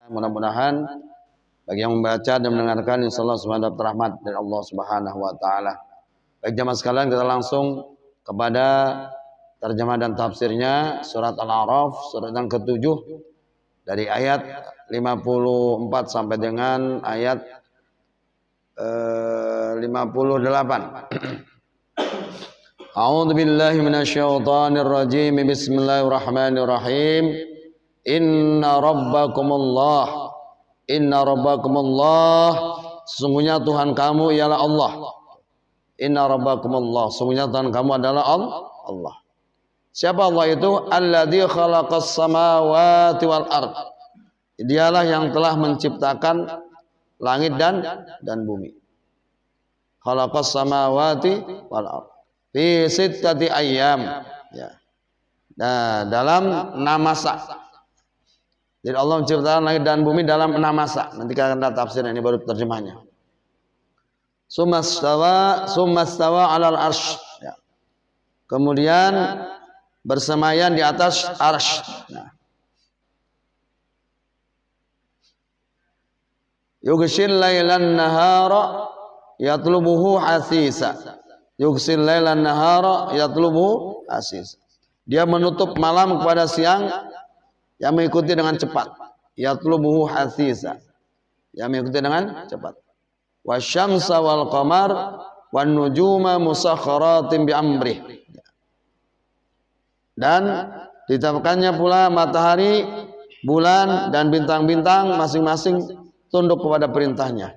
Mudah-mudahan bagi yang membaca dan mendengarkan insyaallah semua dapat rahmat dari Allah Subhanahu wa taala. Baik jemaah sekalian, kita langsung kepada terjemah dan tafsirnya surat Al-A'raf, surat yang ke-7 dari ayat 54 sampai dengan ayat 58. A'udzu billahi minasyaitonir rajim. Bismillahirrahmanirrahim. Inna rabbakumullah. Sesungguhnya Tuhan kamu ialah Allah. Inna rabbakumullah. Sesungguhnya Tuhan kamu adalah Allah. Siapa Allah itu? Alladzi khalaqas samawati wal ard. Dialah yang telah menciptakan langit dan bumi. Khalaqas samawati wal ard fi sittati ayyam. Ya. Nah, dalam 6 masa. Jadi Allah menciptakan langit dan bumi dalam 6 masa. Nanti kita akan tafsir, ini baru terjemahnya. Summastawa 'alal arsy. Ya. Kemudian bersemayam di atas arsy. Nah. Yughshil lailan nahara yatlubuhu hasisa. Yughshil lailan nahara yatlubuhu hasisa. Dia menutup malam kepada siang yang mengikuti dengan cepat. Yatlubuhu hasisa. Yang mengikuti dengan cepat. Wasyamsa wal qamar wan nujuma musakhkharatin bi amrih. Dan ditetapkannya pula matahari, bulan dan bintang-bintang masing-masing tunduk kepada perintahnya.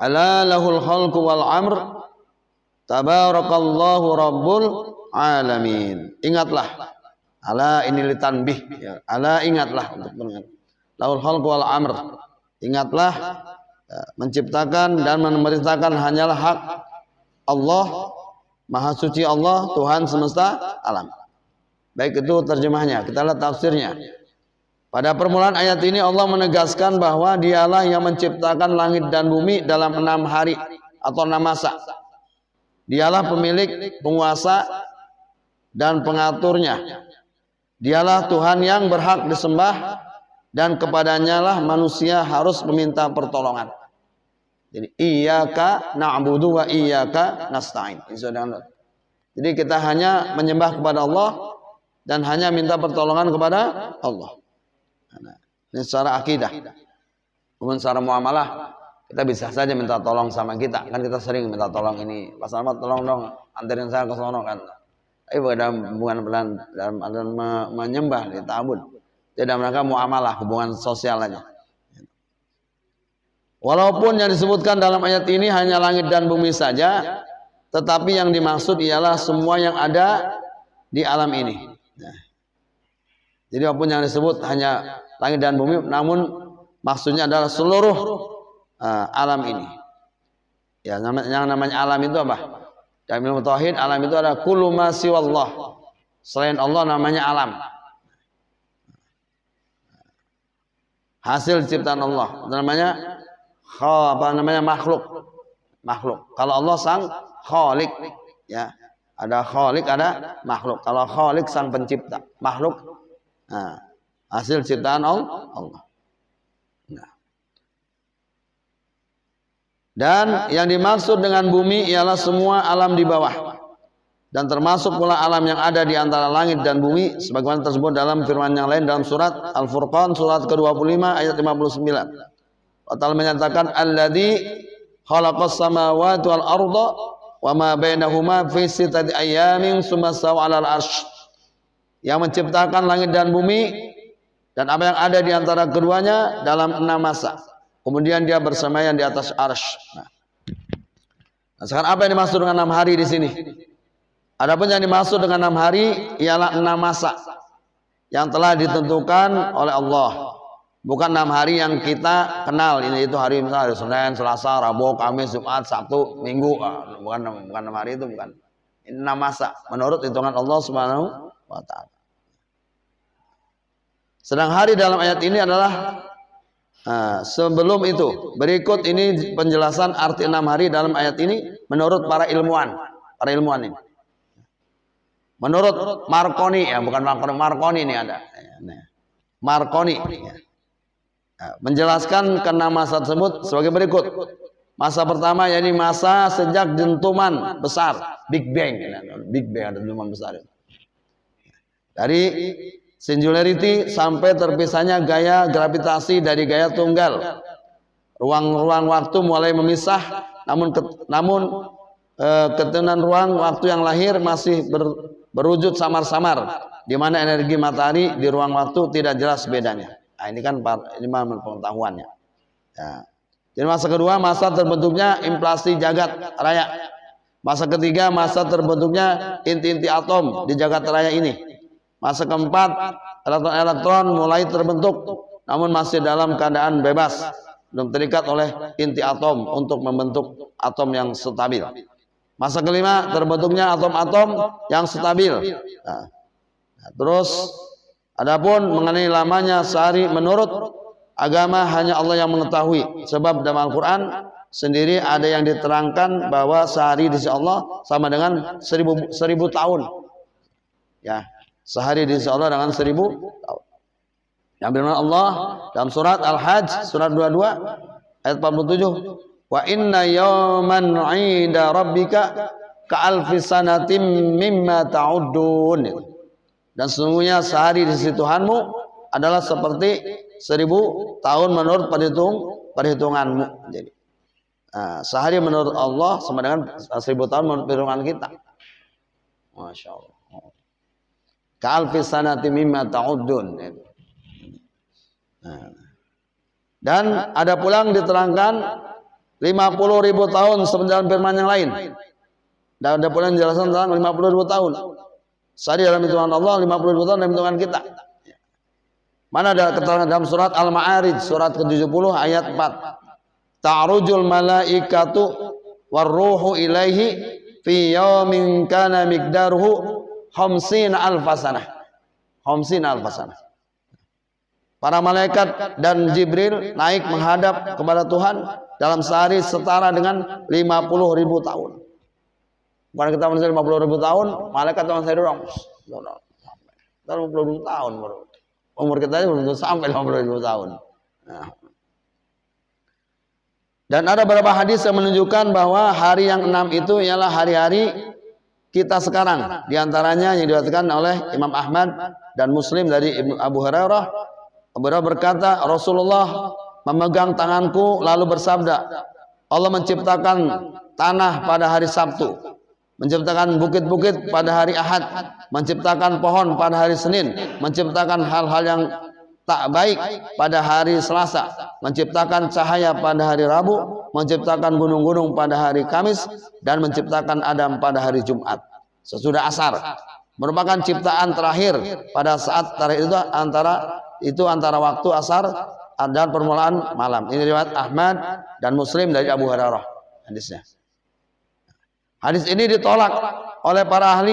Ala lahul khalqu wal amr tabarakallahu rabbul alamin. Ingatlah, ala ini litanbih ya. Ala ingatlah untuk mengingat. Lahul khalqu wal amr. Ingatlah ya, menciptakan dan memerintahkan hanyalah hak Allah, Maha suci Allah, Tuhan semesta alam. Baik, itu terjemahnya. Kita lihat tafsirnya. Pada permulaan ayat ini Allah menegaskan bahwa dialah yang menciptakan langit dan bumi dalam 6 hari atau 6 masa. Dialah pemilik, penguasa dan pengaturnya. Dialah Tuhan yang berhak disembah dan kepadanya lah manusia harus meminta pertolongan. Jadi iyyaka na'budu wa iyyaka nasta'in. Jadi kita hanya menyembah kepada Allah dan hanya minta pertolongan kepada Allah. Nah, ini secara akidah. Kemudian secara muamalah kita bisa saja minta tolong sama kita. Kan kita sering minta tolong ini. Pak Salmat tolong dong anterin saya ke sono kan. Tapi bukan dalam menyembah di ta'abud. Tidak, mereka muamalah, hubungan sosial aja. Walaupun yang disebutkan dalam ayat ini hanya langit dan bumi saja, tetapi yang dimaksud ialah semua yang ada di alam ini. Nah, jadi walaupun yang disebut hanya langit dan bumi, namun maksudnya adalah seluruh alam ini. Ya, yang namanya alam itu apa? Dalam ilmu tauhid, alam itu adalah kullu ma siwallah. Selain Allah namanya alam. Hasil ciptaan Allah. Namanya makhluk. Kalau Allah sang khalik, ya. Ada khalik, ada makhluk. Kalau khalik sang pencipta, makhluk hasil ciptaan Allah. Nah. Dan yang dimaksud dengan bumi ialah semua alam di bawah. Dan termasuk pula alam yang ada di antara langit dan bumi sebagaimana tersebut dalam firman yang lain dalam surat Al-Furqan surat ke-25 ayat 59. Allah menyatakan alladzi khalaqas samawati wal arda wa ma bainahuma fi sittati ayyamin tsumma stawa 'alal arsy. Yang menciptakan langit dan bumi dan apa yang ada di antara keduanya dalam 6 masa. Kemudian dia bersemayam di atas arsy. Nah, sekarang apa yang dimaksud dengan 6 hari di sini? Adapun yang dimaksud dengan 6 hari ialah 6 masa yang telah ditentukan oleh Allah. Bukan 6 hari yang kita kenal. Ini itu hari misalnya hari Senin, Selasa, Rabu, Kamis, Jumat, Sabtu, Minggu. Bukan 6 hari itu bukan. Ini 6 masa menurut hitungan Allah Subhanahu wa taala. Sedang hari dalam ayat ini adalah sebelum itu. Berikut ini penjelasan arti 6 hari dalam ayat ini menurut para ilmuwan ini. Menurut Marconi, ya bukan Marconi ini ada. Marconi menjelaskan ke-6 masa tersebut sebagai berikut. Masa pertama yakni masa sejak dentuman besar, Big Bang. Big Bang ada dentuman besar. Dari singularity sampai terpisahnya gaya gravitasi dari gaya tunggal. Ruang-ruang waktu mulai memisah, namun ketenuan ruang waktu yang lahir masih berwujud samar-samar, di mana energi matahari di ruang waktu tidak jelas bedanya. Nah, ini kan pengetahuannya. Ya. Jadi masa kedua, masa terbentuknya inflasi jagat raya. Masa ketiga, masa terbentuknya inti-inti atom di jagat raya ini. Masa keempat, elektron-elektron mulai terbentuk, namun masih dalam keadaan bebas, belum terikat oleh inti atom untuk membentuk atom yang stabil. Masa kelima, terbentuknya atom-atom yang stabil. Nah, terus, adapun mengenai lamanya sehari menurut agama hanya Allah yang mengetahui. Sebab dalam Al-Quran sendiri ada yang diterangkan bahwa sehari di sisi Allah sama dengan 1000 tahun. Ya, sehari di sisi Allah dengan 1000 tahun. Yang firman Allah dalam surat Al-Hajj surat 22 ayat 47. Wa inna yawman 'inda rabbika ka'alfi sanatim mimma ta'uddun. Dan sesungguhnya sehari di sisi Tuhanmu adalah seperti 1000 tahun menurut perhitunganmu. Jadi, sehari menurut Allah sama dengan 1000 tahun menurut perhitungan kita. Masya Allah. Ka'alfi sanati mimma ta'uddun. Dan ada pula diterangkan 50.000 tahun sebenarnya firman yang lain. Dan ada pula yang jelaskan tentang 50.000 tahun. Sehari dalam hitungan Allah, 50.000 tahun dalam hitungan kita. Mana ada keterangan dalam surat Al-Ma'arij surat ke-70 ayat 4. Ta'rujul malaikatu warruhu ilaihi fi yaumin kana miqdaruhu khamsina alfasanah. Khamsina alfasanah. Para malaikat dan Jibril naik menghadap kepada Tuhan dalam sehari setara dengan 50.000 tahun. Bukan kita manusia 50.000 tahun, malaikat sama saya dorong. 50.000 tahun baru. Umur kita aja belum sampai 50.000 tahun. Nah. Dan ada beberapa hadis yang menunjukkan bahwa hari yang 6 itu ialah hari-hari kita sekarang. Di antaranya yang diriwayatkan oleh Imam Ahmad dan Muslim dari Abu Hurairah. Abu Hurairah berkata, Rasulullah memegang tanganku lalu bersabda, Allah menciptakan tanah pada hari Sabtu, menciptakan bukit-bukit pada hari Ahad, menciptakan pohon pada hari Senin, menciptakan hal-hal yang tak baik pada hari Selasa, menciptakan cahaya pada hari Rabu, menciptakan gunung-gunung pada hari Kamis, dan menciptakan Adam pada hari Jumat. Sesudah asar merupakan ciptaan terakhir pada saat terakhir itu antara waktu asar dan permulaan malam. Ini riwayat Ahmad dan Muslim dari Abu Hurairah hadisnya. Hadis ini ditolak oleh para ahli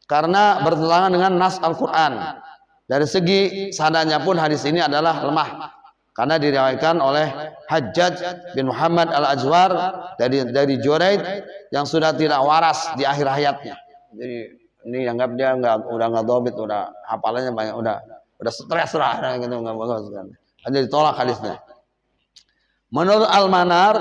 karena bertentangan dengan nas Al-Quran. Dari segi sanadnya pun hadis ini adalah lemah karena diriwayatkan oleh Hajjaj bin Muhammad Al-Ajwar dari Juraid yang sudah tidak waras di akhir hayatnya. Jadi ini anggap dia udah nggak dobit, udah hafalannya banyak, udah stres lah gitu, nggak bagus kan. Jadi ditolak hadisnya. Menurut Al-Manar,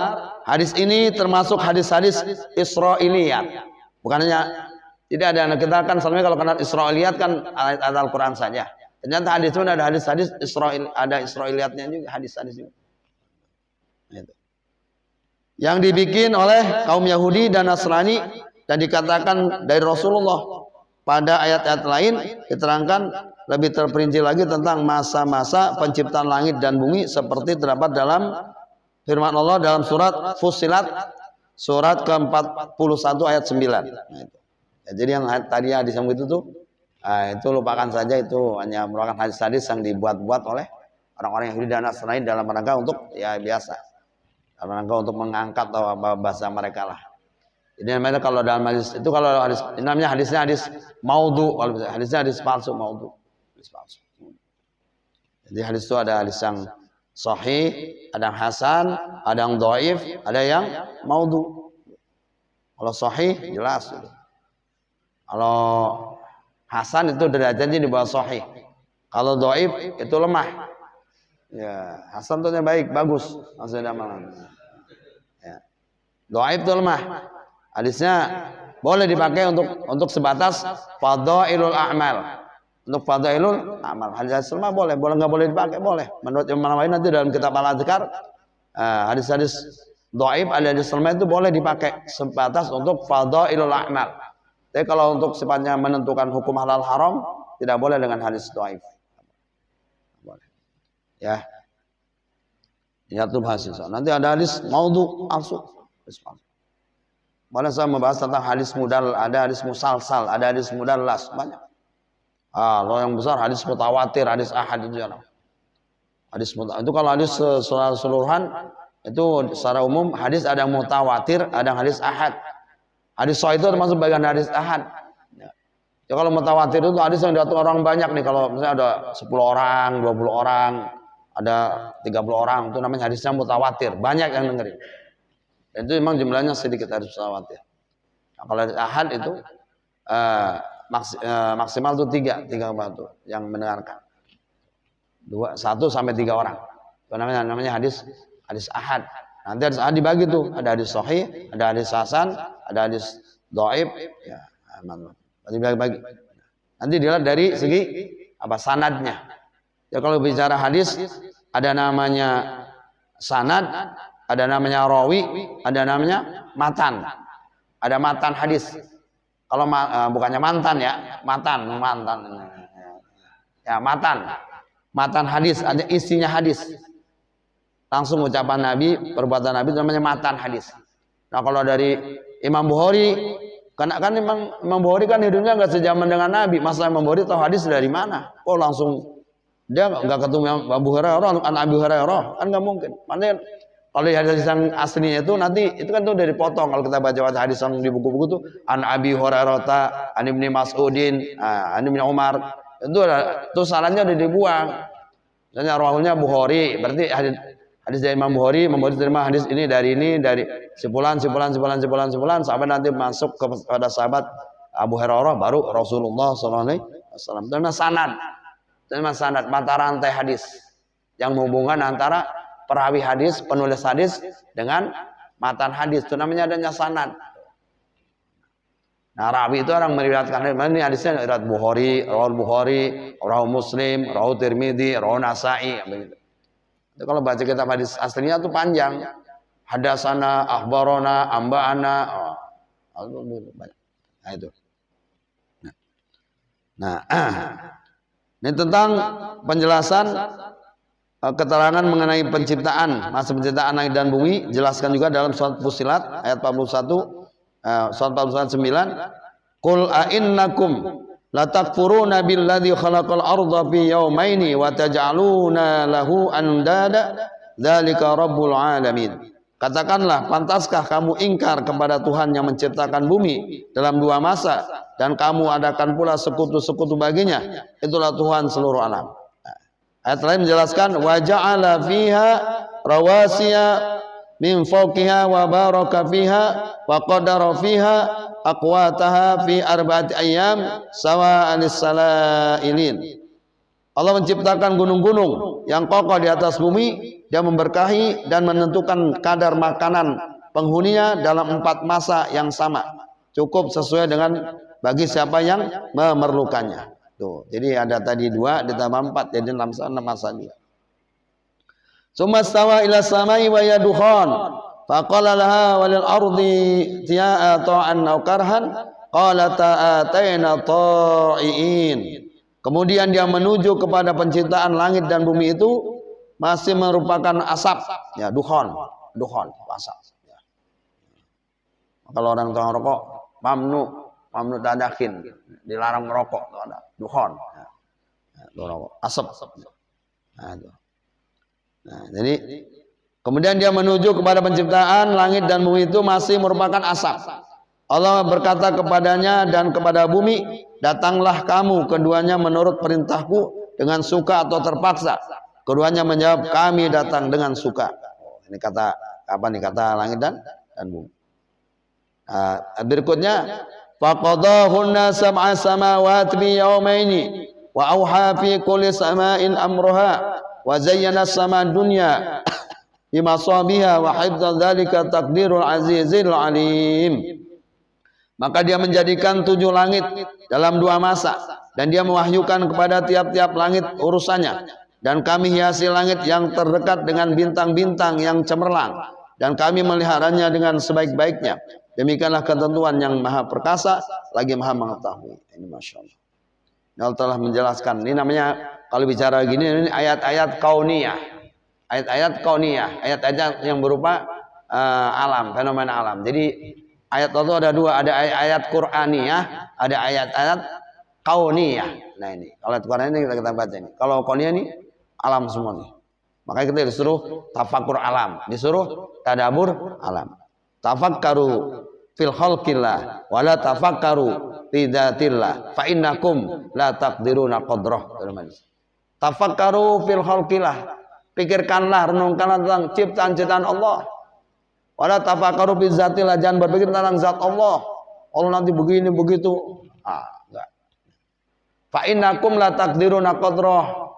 hadis ini termasuk hadis-hadis Israiliyat. Bukannya tidak ada, kita kan selama kalau kenal Israiliyat kan ayat Al-Quran saja. Ternyata hadis itu ada hadis-hadis Israil, ada Israiliyatnya juga, hadis-hadis juga. Itu. Yang dibikin oleh kaum Yahudi dan Nasrani dan dikatakan dari Rasulullah. Pada ayat-ayat lain diterangkan lebih terperinci lagi tentang masa-masa penciptaan langit dan bumi seperti terdapat dalam firman Allah dalam surat Fussilat surat ke-41 ayat 9. Nah, itu. Ya, jadi yang tadi hadis yang itu tuh itu lupakan saja, itu hanya merupakan hadis-hadis yang dibuat-buat oleh orang-orang Yahudi dan Nasrani dalam rangka untuk ya biasa, dalam rangka untuk mengangkat bahasa mereka lah. Jadi namanya kalau dalam hadis itu, kalau hadis namanya hadisnya hadis maudhu, kalau hadisnya hadis palsu, maudhu, hadis palsu. Jadi hadis itu ada hadis yang sahih, ada yang hasan, ada yang dhaif, ada yang maudhu. Kalau sahih jelas. Kalau hasan itu derajatnya di bawah sahih. Kalau dhaif itu lemah. Ya, hasan itu baik, bagus maksudnya amalan. Ya. Dhaif itu lemah. Hadisnya boleh dipakai untuk sebatas fadhailul a'mal. Untuk fadhailul amal. Hadis lemah boleh nggak boleh dipakai? Boleh. Menurut Imam Nawawi nanti dalam kitab Al-Adhkar, hadis-hadis dhaif, ada hadis lemah itu boleh dipakai sebatas untuk fadhailul a'mal. Tapi kalau untuk sifatnya menentukan hukum halal haram, tidak boleh dengan hadis dhaif. Boleh. Ya. Ya tuh bahas. Nanti ada hadis maudhu, palsu. Boleh saya membahas tentang hadis mudal, ada hadis musalsal, ada hadis mudallas, banyak. Kalau yang besar hadis mutawatir, hadis ahad itu ya. Hadis mutawatir itu kalau hadis keseluruhan itu secara umum hadis ada yang mutawatir, ada yang hadis ahad. Hadis sahih itu termasuk bagian hadis ahad. Ya kalau mutawatir itu hadis yang diatur orang banyak nih, kalau misalnya ada 10 orang, 20 orang, ada 30 orang, itu namanya hadisnya mutawatir, banyak yang dengerin. Itu memang jumlahnya sedikit hadis mutawatir. Nah, kalau hadis ahad itu maksimal itu tiga batu yang mendengarkan, 1 sampai 3 orang. Itu namanya hadis ahad. Nanti hadis ahad dibagi tuh, ada hadis sahih, ada hadis hasan, ada hadis dhaif, ya, dibagi. Nanti dilihat dari segi apa sanadnya. Ya kalau bicara hadis ada namanya sanad, ada namanya rawi, ada namanya matan. Ada matan hadis. Kalau bukannya mantan ya, matan. Ya, matan hadis, ada isinya hadis. Langsung ucapan Nabi, perbuatan Nabi, namanya matan hadis. Nah, kalau dari Imam Bukhari, kan Imam Bukhari kan hidupnya nggak sejaman dengan Nabi. Masa Imam Bukhari tahu hadis dari mana? Kok langsung dia nggak ketemu Abu Hurairah, an Abi Hurairah, kan nggak mungkin. Makanya kalau hadis yang aslinya itu nanti itu kan tuh dari potong. Kalau kita baca hadis yang di buku-buku tuh an Abi Hurairah, an Ibnu Mas'udin, an Ibnu Umar, itu salahnya udah dibuang. Misalnya rawahnya Bukhari, berarti hadis dari Imam Bukhari terima hadis ini dari sebulan sampai nanti masuk kepada sahabat Abu Hurairah, baru Rasulullah SAW. Dan sanad, mata rantai hadis yang menghubungkan antara perawi hadis, penulis hadis dengan matan hadis, itu namanya adanya sanad. Nah, rawi itu orang meriwayatkan ini hadisnya riwayat Bukhari, rawi Muslim, rawi Tirmidzi, rawi Nasa'i, begitu. Itu kalau baca kitab hadis aslinya itu panjang. Hadasana, akhbarona, amba'ana, nah itu. Nah, ini tentang penjelasan keterangan mengenai penciptaan, masa penciptaan langit dan bumi, jelaskan juga dalam surat Fussilat ayat 41, surat 41:9. Qul a'innakum latakfuruna billadzi khalaqal arda fi yawmaini wa taj'aluna lahu andada dzalika rabbul alamin. Katakanlah, pantaskah kamu ingkar kepada Tuhan yang menciptakan bumi dalam 2 masa dan kamu adakan pula sekutu-sekutu baginya? Itulah Tuhan seluruh alam. Ayat lain menjelaskan wa ja'ala fiha rawasiya min fawqiha wa baraka fiha wa qadara fiha aqwataha fi 4 ayyam sawa'an lis-salailin. Allah menciptakan gunung-gunung yang kokoh di atas bumi. Dia memberkahi dan menentukan kadar makanan penghuninya dalam 4 masa yang sama, cukup sesuai dengan bagi siapa yang memerlukannya. Tuh, jadi ada tadi 2 ditambah 4 jadi 6 masa juga. Sumastawa ila samai wa yadukhan faqala laha walil ardi ti'a ta'an aw karhan qalata ataina ta'iin. Kemudian dia menuju kepada penciptaan langit dan bumi itu masih merupakan asap, ya, dukhon asap. Ya. Kalau orang tukang rokok, mamnu tadakin, dilarang merokok, itu ada dukhon, ya. Asap. Nah, jadi kemudian dia menuju kepada penciptaan langit dan bumi itu masih merupakan asap. Allah berkata kepadanya dan kepada bumi, datanglah kamu keduanya menurut perintahku dengan suka atau terpaksa. Keduanya menjawab, kami datang dengan suka. Ini kata apa nih, kata langit dan bumi. Berikutnya faqadahunna sab'a samawati bi yawmaini wa auha fi kulli sama'in amruha wa zayyana as-sama' dunya bimasabiha wa hifdza dzalika taqdirul azizil alim. Maka dia menjadikan 7 langit dalam 2 masa, dan dia mewahyukan kepada tiap-tiap langit urusannya, dan kami hiasi langit yang terdekat dengan bintang-bintang yang cemerlang, dan kami meliharanya dengan sebaik-baiknya. Demikianlah ketentuan yang maha perkasa lagi maha mengetahui. Ini Masya Allah. Allah telah menjelaskan. Ini namanya kalau bicara gini, ini ayat-ayat kauniyah. Ayat-ayat kauniyah, ayat-ayat yang berupa alam, fenomena alam. Jadi ayat itu ada 2, ada ayat Qur'aniyah, ada ayat-ayat kauniyah. Nah ini, kalau ayat Qur'aniyah ini kita baca ini. Kalau kauniyah ini alam semua nih. Makanya kita disuruh tafakur alam, disuruh tadabur alam. Tafakkaru fil khalqillah wa la tafakkaru fi dzatillah fa innakum la taqdiruna qadrah. Tafakkaru fil khalqillah, pikirkanlah, renungkanlah tentang ciptaan-ciptaan Allah. Wala tafakkaru fi dzatillah, jangan berpikir tentang zat Allah. Allah nanti begini begitu. Enggak. Fa innakum la taqdiruna qadrah.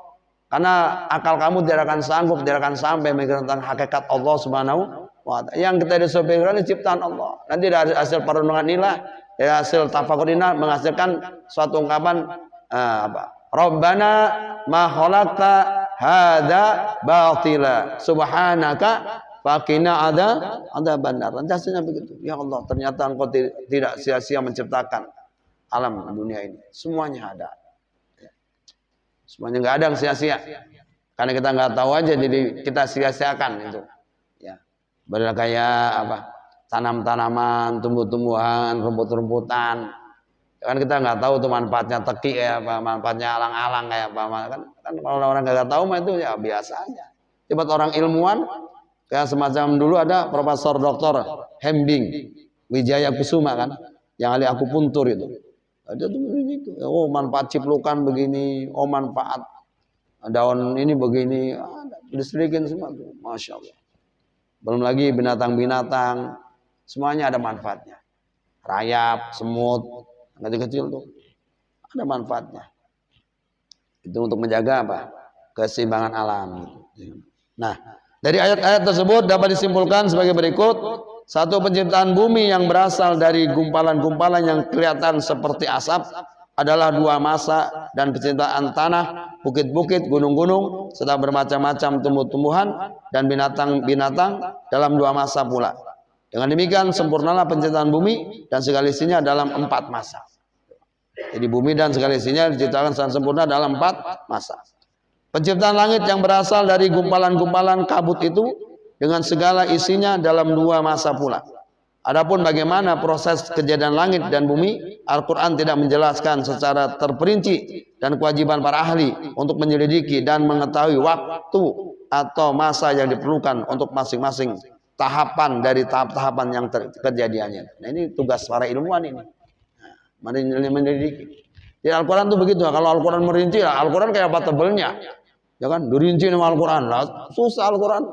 Karena akal kamu tidak akan sanggup, tidak akan sampai memikirkan tentang hakikat Allah Subhanahu wa ta'ala. Yang kita disuruh pikirkan ini ciptaan Allah. Nanti dari hasil perenungan inilah, dari hasil tafakur inilah menghasilkan suatu ungkapan Rabbana ma khalaqta hadza batila subhanaka faqina adzabannar. Hasilnya begitu. Ya Allah, ternyata Engkau tidak sia-sia menciptakan alam dunia ini. Semuanya ada. Semuanya nggak ada yang sia-sia. Karena kita nggak tahu aja, jadi kita sia-siakan itu. Ya. Padahal kayak tanam-tanaman, tumbuh-tumbuhan, rumput-rumputan. Kan kita nggak tahu tuh manfaatnya teki kayak apa, manfaatnya alang-alang kayak apa. Kan kalau orang nggak tahu mah itu ya biasa aja. Tiba orang ilmuwan kayak semacam dulu ada Profesor Dr. Hembing Wijaya Kusuma kan, yang ahli akupuntur itu. Ada tuh begitu. Oh, manfaat ciplukan begini, oh manfaat daun ini begini, disedikin semua tuh. Masya Allah. Belum lagi binatang-binatang, semuanya ada manfaatnya. Rayap, semut, kecil-kecil tuh ada manfaatnya. Itu untuk menjaga apa? Keseimbangan alam. Nah, dari ayat-ayat tersebut dapat disimpulkan sebagai berikut. 1, penciptaan bumi yang berasal dari gumpalan-gumpalan yang kelihatan seperti asap adalah 2 masa, dan penciptaan tanah, bukit-bukit, gunung-gunung, serta bermacam-macam tumbuh-tumbuhan dan binatang-binatang dalam 2 masa pula. Dengan demikian sempurnalah penciptaan bumi dan segala isinya dalam 4 masa. Jadi bumi dan segala isinya diciptakan secara sempurna dalam 4 masa. Penciptaan langit yang berasal dari gumpalan-gumpalan kabut itu dengan segala isinya dalam 2 masa pula. Adapun bagaimana proses kejadian langit dan bumi, Al-Quran tidak menjelaskan secara terperinci, dan kewajiban para ahli untuk menyelidiki dan mengetahui waktu atau masa yang diperlukan untuk masing-masing tahapan dari tahap-tahapan yang kejadiannya. Nah, ini tugas para ilmuwan ini. Menyelidiki. Di Al-Quran itu begitu. Kalau Al-Quran merinci, Al-Quran kayak apa tebelnya? Ya kan, dirinci sama Al-Quran. Susah Al-Quran.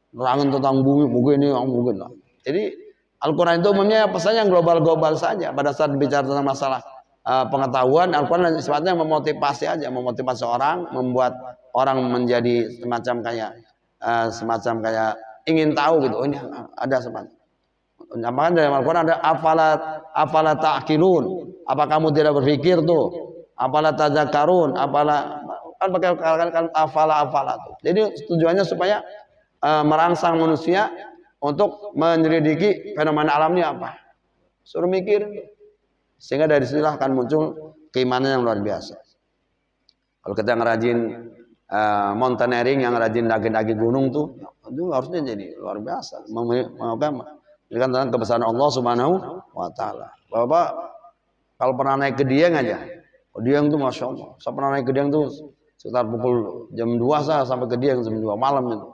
Nerangin tentang bumi, begini, mungkin lah. Jadi Al-Quran itu umumnya pesannya yang global-global saja. Pada saat bicara tentang masalah pengetahuan, Al-Quran sifatnya memotivasi aja, memotivasi orang, membuat orang menjadi semacam kayak ingin tahu gitu. Oh, ini ada semacam. Namanya dalam Al-Quran ada afala ta'qilun. Apa kamu tidak berpikir tuh? Afala tadzakarun? Kan pakai kata afala tuh. Jadi tujuannya supaya merangsang manusia untuk menyelidiki fenomena alamnya apa. Suruh mikir. Sehingga dari sinilah akan muncul keimanan yang luar biasa. Kalau kita ngerajin mountaineering, yang rajin daki-daki gunung tuh, itu harusnya jadi luar biasa. Ini kan tentang kebesaran Allah Subhanahu wa ta'ala. Bapak kalau pernah naik ke Dieng aja, Dieng tuh Masya Allah. Saya pernah naik ke Dieng tuh sekitar pukul jam 2 saya sampai ke Dieng jam 2 malam itu.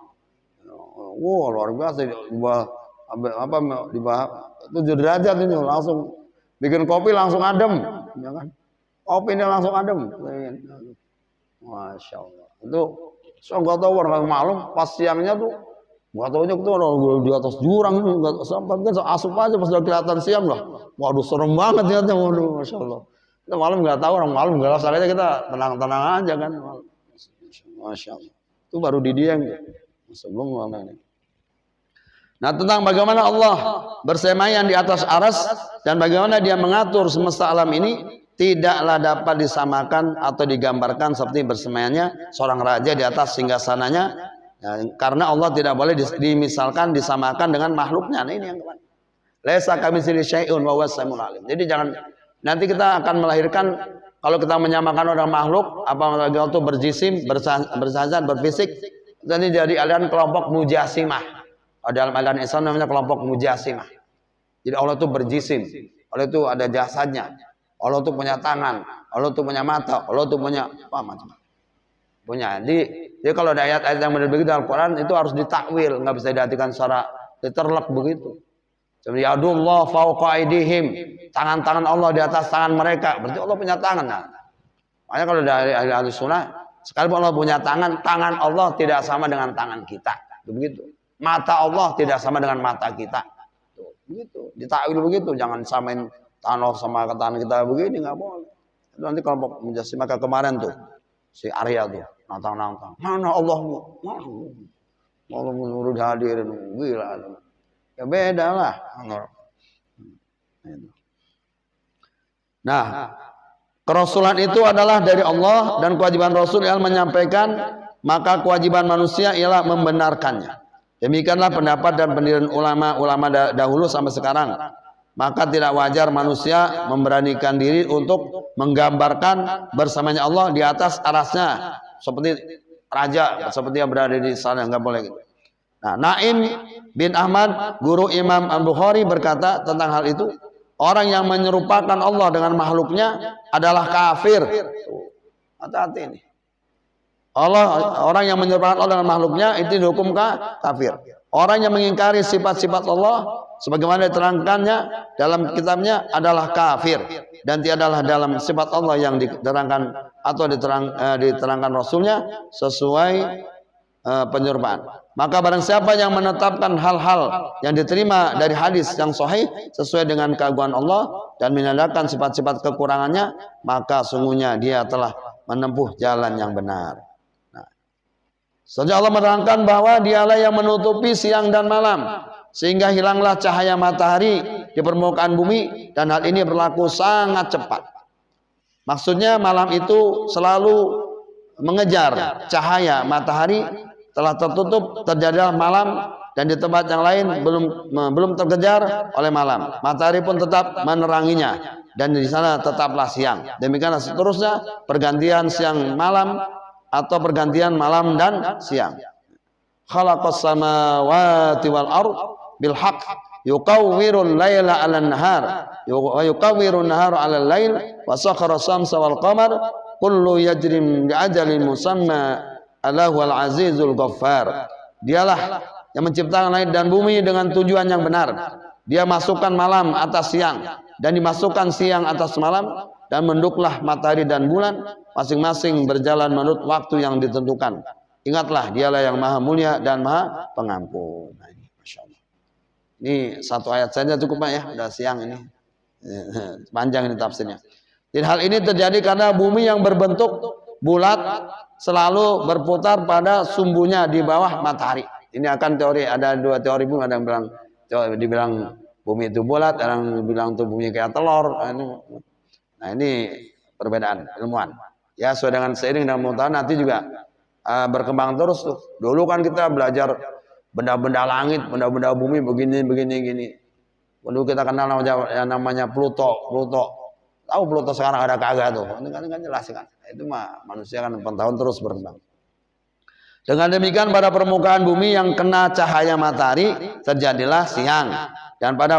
Wow, luar biasa. Di bawah 7 derajat ini langsung bikin kopi langsung adem, ya kan? Kopi ini langsung adem. Masya Allah. Itu saya nggak tahu orang malam pas siangnya tuh nggak tahunya itu ada di atas jurang ini nggak sampai kan asup aja pas udah kelihatan siang lah. Waduh serem banget ternyata. Waduh Masya Allah. Kita malam nggak tahu, orang malam gelap saja kita tenang-tenang aja kan. Masya Allah. Itu baru di dia sebelum malam ini. Nah, tentang bagaimana Allah bersemayam di atas aras dan bagaimana dia mengatur semesta alam ini tidaklah dapat disamakan atau digambarkan seperti bersemayamnya seorang raja di atas singgasananya, ya, karena Allah tidak boleh disamakan dengan makhluknya. Nah, ini yang kemarin. Laisa kamitslihi syai'un wa huwas samiul alim. Jadi jangan nanti kita akan melahirkan kalau kita menyamakan orang makhluk apalagi itu berjisim, bersazat, berfisik, nanti jadi aliran kelompok mujassimah. Dalam aliran Islam namanya kelompok mujassimah. Jadi Allah itu berjisim, Allah itu ada jasadnya, Allah itu punya tangan, Allah itu punya mata, Allah itu punya apa macam. Punya. Jadi kalau ada ayat-ayat yang benar begitu dalam Al-Quran itu harus ditakwil, nggak bisa diartikan secara literally begitu. Jadi yadullah fauqa aydihim, tangan-tangan Allah di atas tangan mereka, berarti Allah punya tangan. Nah, makanya kalau dari ahli sunnah, sekalipun Allah punya tangan, tangan Allah tidak sama dengan tangan kita, begitu. Mata Allah tidak sama dengan mata kita. Tuh, begitu. Ditakwil begitu, jangan samain tangan Allah sama tangan kita begini, nggak boleh. Itu nanti kelompok mujassimah kemarin tuh si Arya tuh nantang-nantang. Mana Allahmu? Allah menurut hadirin gila. Ya beda lah. Nah, kerasulan itu adalah dari Allah dan kewajiban Rasul yang menyampaikan, maka kewajiban manusia ialah membenarkannya. Demikianlah pendapat dan pendirian ulama-ulama dahulu sampai sekarang. Maka tidak wajar manusia memberanikan diri untuk menggambarkan bersamanya Allah di atas arasnya seperti raja, seperti yang berada di sana, nggak boleh gitu. Nah, Naim bin Ahmad, guru Imam Al-Bukhari berkata tentang hal itu, orang yang menyerupakan Allah dengan makhluknya adalah kafir. Hati-hati ini. Orang yang menyerupakan Allah dengan makhluknya itu dihukum kafir. Orang yang mengingkari sifat-sifat Allah sebagaimana diterangkannya dalam kitabnya adalah kafir dan tiadalah dalam sifat Allah yang diterangkan atau diterangkan Rasulnya sesuai penyerupaan. Maka barang siapa yang menetapkan hal-hal yang diterima dari hadis yang sahih sesuai dengan keagungan Allah dan menandakan sifat-sifat kekurangannya, maka sungguhnya dia telah menempuh jalan yang benar. Saja Allah menerangkan bahwa dialah yang menutupi siang dan malam sehingga hilanglah cahaya matahari di permukaan bumi, dan hal ini berlaku sangat cepat. Maksudnya malam itu selalu mengejar cahaya matahari, telah tertutup terjadilah malam, dan di tempat yang lain belum terkejar oleh malam. Matahari pun tetap meneranginya dan di sana tetaplah siang. Demikianlah seterusnya pergantian siang malam atau pergantian malam dan siang. Khalaqas samawati wal ard bil haqq yuqawwirul laila 'alan nahar wa yuqawwirun nahara 'alal lail wa sakhara samsa wal qamar kullu yajri bi ajalin musamma Allahul azizul ghaffar. Dialah yang menciptakan langit dan bumi dengan tujuan yang benar. Dia masukkan malam atas siang dan dimasukkan siang atas malam, dan menduklah matahari dan bulan masing-masing berjalan menurut waktu yang ditentukan. Ingatlah dialah yang maha mulia dan maha pengampun. Nah, ini Masya Allah. Ini satu ayat saja cukup Pak ya, udah siang ini. Panjang ini tafsirnya. Dan hal ini terjadi karena bumi yang berbentuk bulat selalu berputar pada sumbunya di bawah matahari. Ini akan teori, ada dua teori pun, ada yang dibilang bumi itu bulat, ada yang bilang itu bumi kayak telur. Nah, ini perbedaan ilmuwan. Ya, sesuai dengan seiring dengan pengetahuan nanti juga berkembang terus tuh. Dulu kan kita belajar benda-benda langit, benda-benda bumi begini. Dulu kita kenal namanya Pluto. Tahu Pluto sekarang ada kagak tuh? Ini kan jelas kan. Itu mah manusia kan pengetahuan terus berkembang. Dengan demikian pada permukaan bumi yang kena cahaya matahari terjadilah siang, dan pada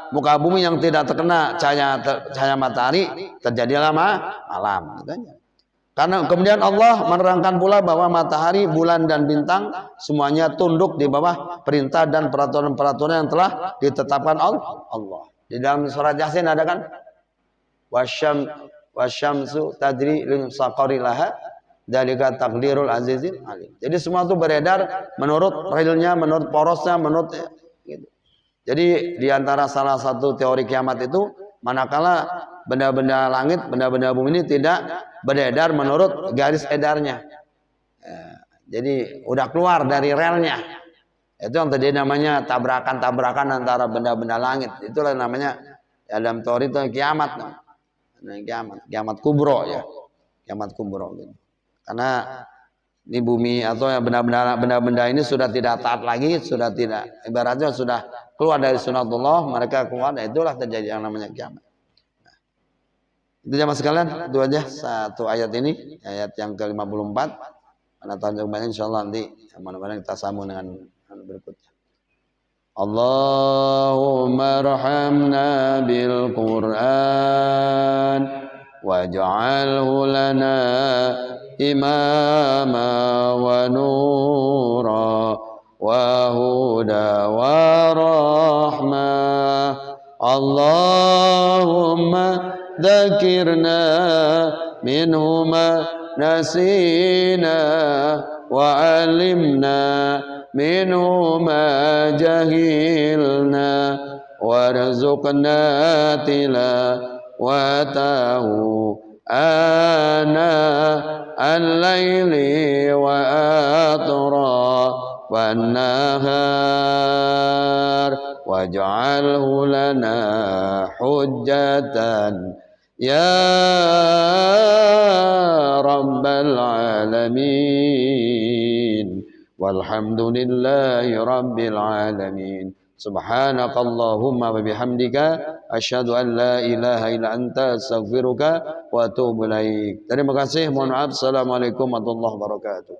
muka bumi yang tidak terkena cahaya matahari terjadilah malam. Karena kemudian Allah menerangkan pula bahwa matahari, bulan dan bintang semuanya tunduk di bawah perintah dan peraturan-peraturan yang telah ditetapkan Allah. Di dalam surat Yasin ada kan? Wasyamsu tajri li mustaqarri laha dzalika taqdirul azizil alim. Jadi semua itu beredar menurut realnya, menurut porosnya, menurut gitu. Jadi di antara salah satu teori kiamat itu manakala benda-benda langit, benda-benda bumi ini tidak beredar menurut garis edarnya. Jadi udah keluar dari relnya. Itu yang tadi namanya tabrakan-tabrakan antara benda-benda langit. Itulah namanya dalam teori itu kiamat. Kiamat kubro ya. Kiamat kubro gitu. Karena di bumi atau benda-benda ini sudah tidak taat lagi, sudah tidak, ibaratnya sudah keluar dari sunatullah, mereka keluar, dan itulah terjadi yang namanya kiamat. Itu jamaah sekalian, itu aja satu ayat ini, ayat yang ke-54. Pada tahun depan insyaallah nanti mudah-mudahan kita sambung dengan berikutnya. Allahumma arhamna bil Qur'an waj'alhu lana imama wa nura wa huda wa rahmah. Allahumma dzakirna minhu ma nasina wa alimna minhu ma jahilna warzuqna tilawatahu ana al-laili wa atrafan nahar waj'alhu lana hujjatan ya rabbal alamin walhamdulillahi rabbil alamin. Subhanakallahumma wa bihamdika asyhadu an la ilaha illa anta astaghfiruka wa atubu ilaik. Terima kasih, mohon maaf. Assalamualaikum warahmatullahi wabarakatuh.